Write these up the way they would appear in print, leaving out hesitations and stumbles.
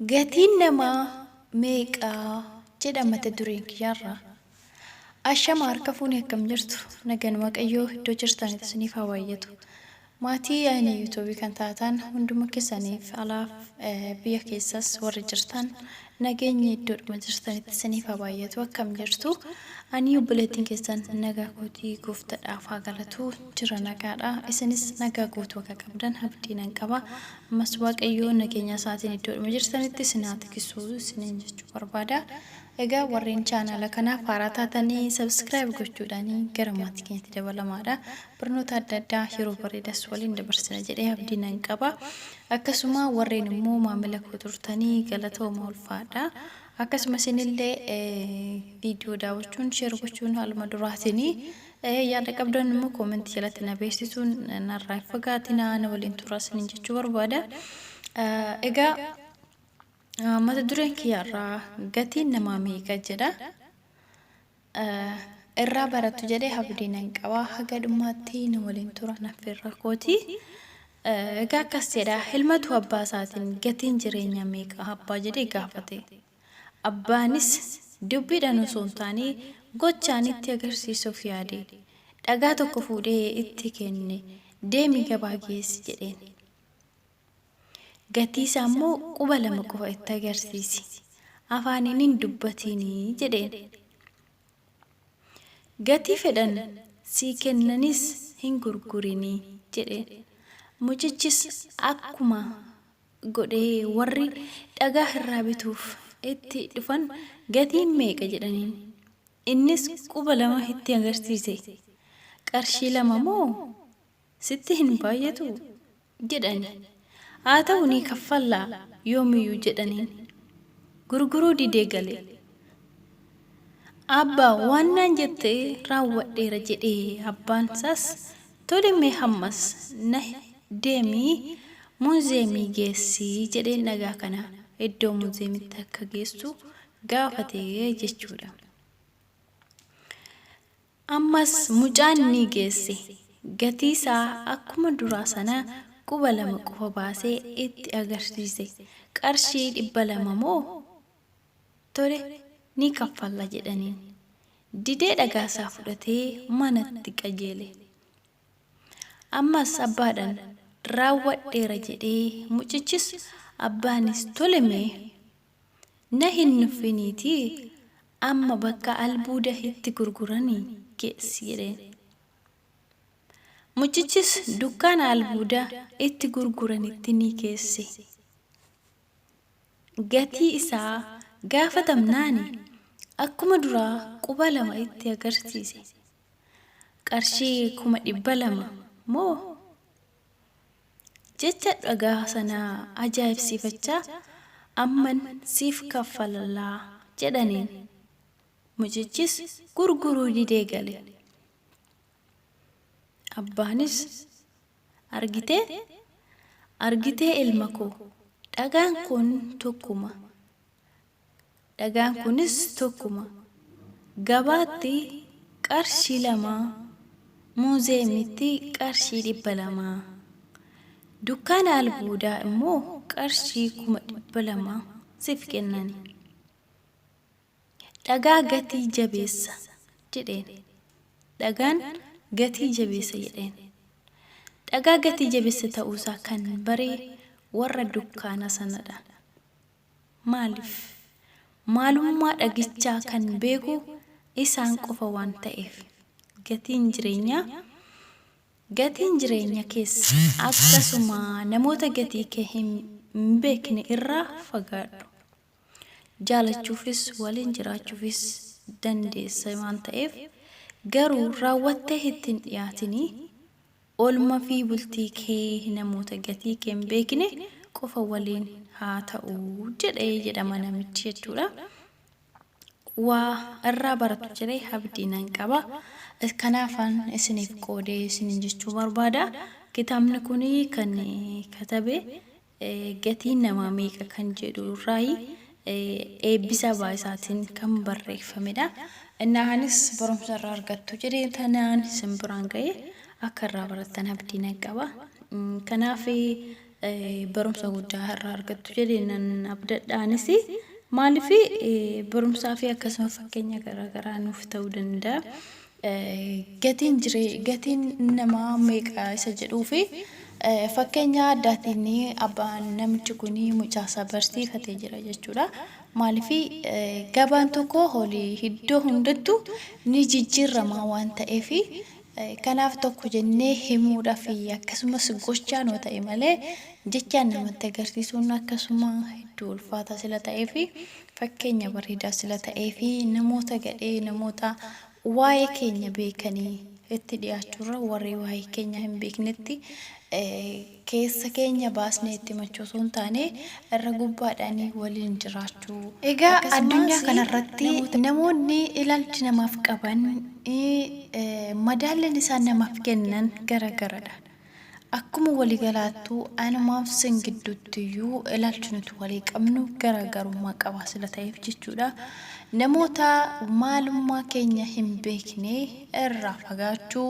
Gatiin namaa meeqaa jedhamate dureen kiyyaarraa. Ashama harka fuunee akkam jirtu nagaan waaqayyoo iddoo jirtanitti isiniif haa baay'atu. Maatii yaa'anii yuutuubii kan taatan hunduma keessaniif alaaf biyya keessas warri jirtan nageenyi iddoodhuma jirtanitti isiniif haa baay'atu akkam jirtu. Ani obboleettiin keessan nagaa kootii gooftaadhaaf haa galatu jira nagaadha. Isinis nagaa gootu akka qabdan abdii nan qaba. Ammas waaqayyoo nageenya isaatiin iddoodhuma jirtanitti isin haa tiksu isiniin jechuu barbaada. Egaa warreen chaanala kanaaf haaraa taatanii subscribe gochuudhaan gara maatii keenyatti dabalamaadha. Barnoota adda addaa yeroo bareedas waliin dabarsina jedhee abdii nan qaba. Akkasuma warreen immoo maamila koo turtanii galatooma ulfaadha. Akkasuma isinillee viidiyoo daawwachuun share gochuun haaluma duraatiin yaada qabdan immoo koomentii jalatti na beeksisuun narraa fagaatinaa na waliin turaa isiniin jechuu barbaada. Egaa mata dureen kiyyaarraa gatiin namaa meeqa jedha. Irraa barattu jedhee abdii nan qaba. Haga dhumaatti na waliin tura naffirra kooti. Egaa akkas jedha ilmatu abbaa isaatiin gatiin jireenya meeqa abbaa jedhee gaafate. Abbaanis dubbiidhaan osoo hin taane gochaan itti agarsiisuuf yaade. Dhagaa tokko fuudhee itti kenne deemi gabaa geessi jedheen. Gatii isaa immoo quba lama qofa itti agarsiisi. Afaaniin hin dubbatinii jedheen. Gatii fedhan sii kennanis hin gurgurinii jedheen. Mucichis akkuma godhee warri dhagaa irraa bituuf itti dhufan gatiin meeqa jedhaniin. Innis quba lama itti agarsiise. Qarshii lama moo sitti hin baay'atu jedhani. Haa ta'u ni kaffallaa yoomiyyuu jedhaniin. Gurguruu didee galee. Abbaa waan naan jettee raawwadheera jedhee abbaan isaas tole mee hammas na deemii muuzeemii geessii jedheen dhagaa kana iddoo muuzeemitti akka geessu gaafatee jechuudha. Ammas mucaan ni geesse. Gatii isaa akkuma duraa sana quba lama qofa baasee itti agarsiise. Qarshii 200 moo tole ni kaffalla jedhaniin. Didee dhagaa isaa fudhatee manatti qajeele. Ammas abbaadhaan raawwadheera jedhee mucichis abbaanis tole mee na hin nuffiniitii amma bakka albuuda itti gurguranii geessi jedheen. Mucichis dukkaana albuuda itti gurguranitti ni geesse. Gatii isaa gaafatamnaani akkuma duraa quba lama itti agarsiise. Qarshii 200 moo jecha dhagaa sanaa ajaa'ibsiifachaa amman siif kaffalallaa jedhaniin. Mucichis gurguruu didee gale. Abbaanis argitee ilma koo dhagaan kun tokkuma. Dhagaan kunis tokkuma. Gabaatti qarshii 2 muuzeemitti qarshii 200. Dukkaana albuudaa immoo qarshii 200 siif kennani. Dhagaa gatii jabeessa jedheen. Dhagaan gatii jabeessa jedheen. Dhagaa gatii jabeessa ta'uusaa kan baree warra dukkaana sanadha. Maaliif? Maalummaa dhagichaa kan beeku isaan qofa waan ta'eef. Gatiin jireenya keessa akkasuma namoota gatii kee hin beekne irraa fagaadhu. Jaalachuufis waliin jiraachuufis dandeessa waan ta'eef garuu raawwattee ittiin dhiyaatinii oolmaa fi bultii kee namoota gatii kee hin beekne qofa waliin haa ta'u jedhee jedhama namichi jechuudha. Waa irraa baratu jedhee abdii nan qaba. Kanaafan isiniif qoodee isiniin jechuu barbaada. Kitaabni kun kan katabe gatiin namaa meeqa kan jedhu irraayi eebbisa baay'isaatiin kan barreeffamedha. Innaanis barumsa irraa argattu jedhee tanaan isin biraan ga'ee akka irraa barattan abdii nan qaba. Kanaaf barumsa guddaa irraa argattu jedheenan abdadhaanis maalifi barumsaa fi akkasuma fakkeenya garaagaraa nuuf ta'uu danda'a. Gatiin namaa meeqa isa jedhuu fi fakkeenya addaatiin abbaan namichi kun mucaasaa barsiifatee jira jechuudha. Maalifi gabaan tokko holii iddoo hundattuu ni jijjiirama waan ta'eef kanaaf tokko jennee himuudhaaf akkasumas gochaan yoo ta'e malee jechaan namatti agarsiisuun akkasuma iddoo ulfaataa sila ta'eef fakkeenya bareedaa sila ta'eef namoota gadhee namoota waa'ee keenya beekanii itti dhiyaachuurra warri waa'ee keenya hin beeknetti keessa keenya baasnee itti machoosoo hin taane irra gubbaadhaan waliin jiraachuu. Egaa addunyaa kanarratti namoonni ilaalchi namaaf qaban madaalleen isaan namaaf kennan garagaradha. Akkuma waliigalaattuu anumaaf sin gidduuttiyuu ilaalchi nuti walii qabnu garagarummaa qaba sila ta'eef jechuudha. Namoota maalummaa keenya hin beekne irraa fagaachuu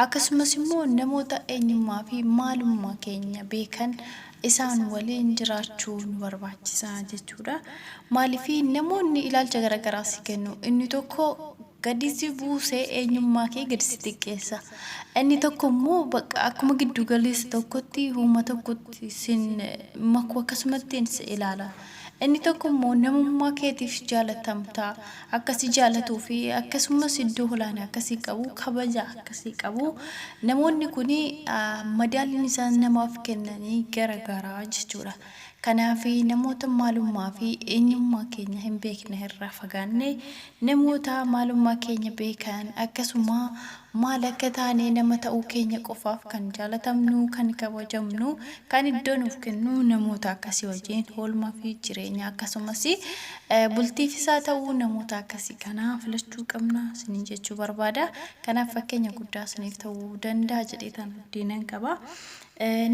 akkasumas immoo namoota eenyummaa fi maalummaa keenya beekan isaan waliin jiraachuu nu barbaachisa jechuudha. Maaliif namoonni ilaalcha garagaraa si kennu inni tokko gadisi buusee eenyummaa kee gadisi xiqqeessa. Inni tokko immoo bakka akkuma giddu galeessa tokkotti uuma tokkotti sin makuu akkasumatti ilaala. Inni tokko immoo namummaa keetiif jaalatamta akkasii jaalatuu fi akkasumas iddoo olaanaa akkasii qabu kabaja akkasii qabu namoonni kun madaalliin isaan namaaf kennanii garagaraa jechuudha. Kanaaf namoota maalummaa fi eenyummaa keenya hin beekne irraa fagaanne namoota maalummaa keenya beekan akkasuma maal akka taane nama ta'uu keenya qofaaf kan jaalatamnu kan kabajamnu kan iddoo nuuf kennu namoota akkasii wajjin oolmaa fi jireenya akkasumas bultiif isaa ta'uu namoota akkasii kana filachuu qabna isiniin jechuu barbaada. Kanaaf fakkeenya guddaa isiniif ta'uu danda'a jedhee tan abdiinan qaba.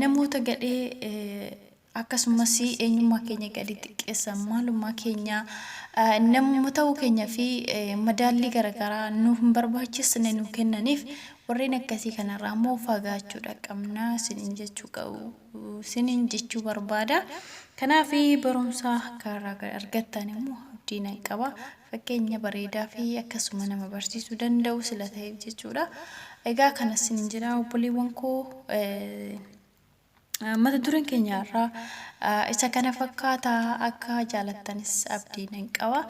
Namoota gadhee akkasumas eenyummaa keenya gadi xiqqeessan maalummaa keenya nama ta'uu keenya fi madaallii garagaraa nuuf hin barbaachisne nu kennaniif warreen akkasii kanarraa immoo fagaachuudha qabna isiniin jechuu barbaada. Kanaaf barumsa karaa argattan immoo abdiin qaba fakkeenya bareedaa fi akkasuma nama barsiisuu danda'u sila ta'eef jechuudha. Egaa kanas isiniin jira obboleewwan koo mata dureen keenya irraa isa kana fakkaataa akka jaalattanis abdiin qaba.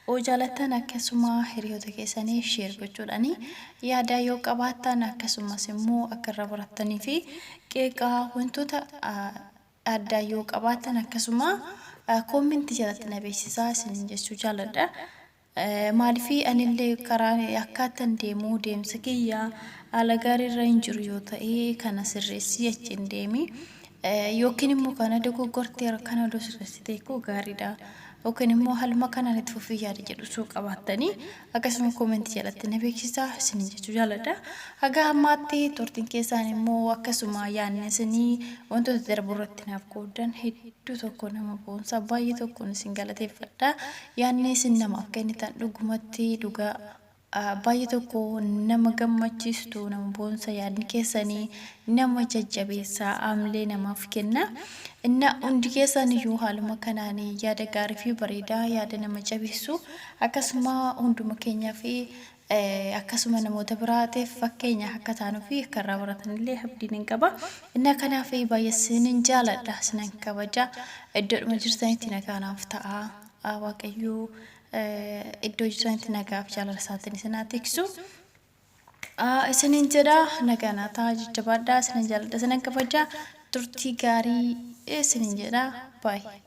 Oo jaalattan akkasuma hiriyoota keessanii sheer gochuudhaani yaada yoo qabaattan akkasumas immoo akka irra barattanii fi qeeqaa wantoota addaa yoo qabaattan akkasuma koomentii jalatti na beeksisaa isiniin jechuu jaaladha. Maaliif anillee karaa akkaataan deemsa kiyyaa haala gaariirra hin jiru yoo ta'e kana sirreessii achiin deemi. Yookiin immoo kana dogoggortee kana sirreessitee koo gaariidha. Yookiin immoo haaluma kanaan itti fufii yaada jedhu soo qabaattanii akkasuma koomentii jalatti na beeksisaa isiniin jechuu jaaladha. Haga ammaatti turtiin keessaan immoo akkasuma yaadni isinii wantoota darbu irratti naaf qoodan hedduu tokko nama boonsa baay'ee tokkoon isin galateeffadha. Yaadni isin namaaf kennitan dhugumatti dhugaa baay'ee tokko nama gammachiistu nama boonsa yaadni keessanii nama jajjabeessaa amlee namaaf kenna. Inna hundi keessaniyyuu haaluma kanaan yaada gaarii fi bareedaa yaada nama jabeessu akkasuma hunduma keenyaa fi akkasuma namoota biraatiif fakkeenya akka taanuu fi akka irraa baratanillee abdiin qaba. Inna kanaaf baay'ee isinin jaaladha isinan kabaja iddoodhuma jirtanitti nagaanaaf ta'a waaqayyoo iddoo jirtanitti nagaaf jaalala isaatiin isin haa tiksu. Isinin jedha nagaanaa ta'a jajjabaadhaa isinan jaaladha isinan kabaja turtii gaarii isinin jedha baay'ee.